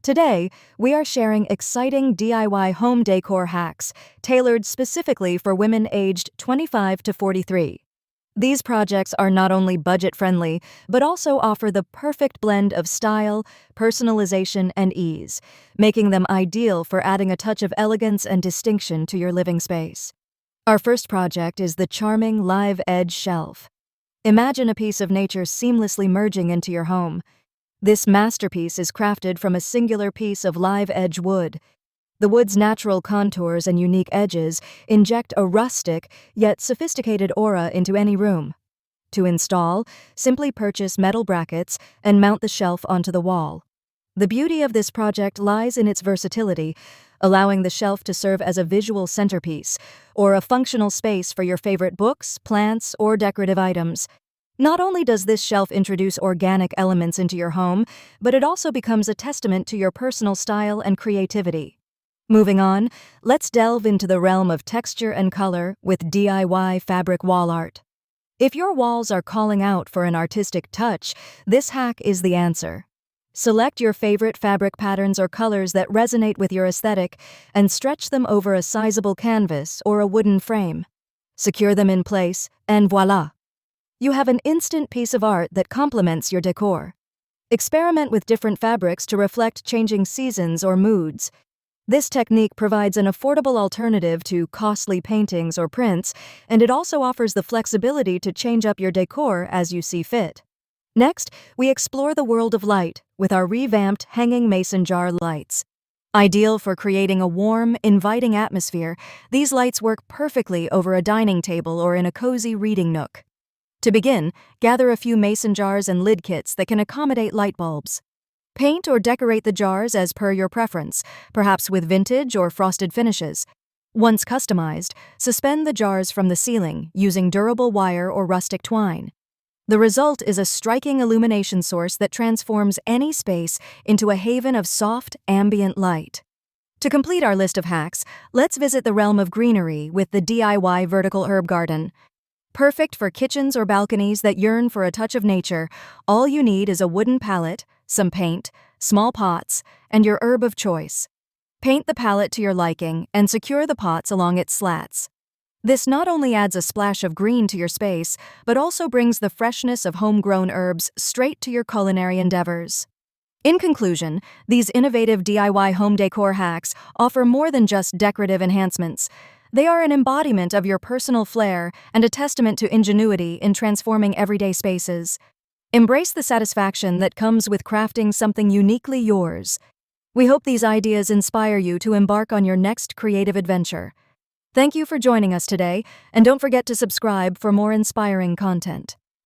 Today, we are sharing exciting DIY home decor hacks tailored specifically for women aged 25 to 43. These projects are not only budget-friendly, but also offer the perfect blend of style, personalization, and ease, making them ideal for adding a touch of elegance and distinction to your living space. Our first project is the charming live edge shelf. Imagine a piece of nature seamlessly merging into your home. This masterpiece is crafted from a singular piece of live edge wood. The wood's natural contours and unique edges inject a rustic, yet sophisticated aura into any room. To install, simply purchase metal brackets and mount the shelf onto the wall. The beauty of this project lies in its versatility, allowing the shelf to serve as a visual centerpiece or a functional space for your favorite books, plants, or decorative items. Not only does this shelf introduce organic elements into your home, but it also becomes a testament to your personal style and creativity. Moving on, let's delve into the realm of texture and color with DIY fabric wall art. If your walls are calling out for an artistic touch, this hack is the answer. Select your favorite fabric patterns or colors that resonate with your aesthetic and stretch them over a sizable canvas or a wooden frame. Secure them in place, and voila! You have an instant piece of art that complements your decor. Experiment with different fabrics to reflect changing seasons or moods. This technique provides an affordable alternative to costly paintings or prints, and it also offers the flexibility to change up your decor as you see fit. Next, we explore the world of light with our revamped hanging mason jar lights. Ideal for creating a warm, inviting atmosphere, these lights work perfectly over a dining table or in a cozy reading nook. To begin, gather a few mason jars and lid kits that can accommodate light bulbs. Paint or decorate the jars as per your preference, perhaps with vintage or frosted finishes. Once customized, suspend the jars from the ceiling using durable wire or rustic twine. The result is a striking illumination source that transforms any space into a haven of soft, ambient light. To complete our list of hacks, let's visit the realm of greenery with the DIY vertical herb garden. Perfect for kitchens or balconies that yearn for a touch of nature, all you need is a wooden palette, some paint, small pots, and your herb of choice. Paint the palette to your liking and secure the pots along its slats. This not only adds a splash of green to your space, but also brings the freshness of homegrown herbs straight to your culinary endeavors. In conclusion, these innovative DIY home decor hacks offer more than just decorative enhancements. They are an embodiment of your personal flair and a testament to ingenuity in transforming everyday spaces. Embrace the satisfaction that comes with crafting something uniquely yours. We hope these ideas inspire you to embark on your next creative adventure. Thank you for joining us today, and don't forget to subscribe for more inspiring content.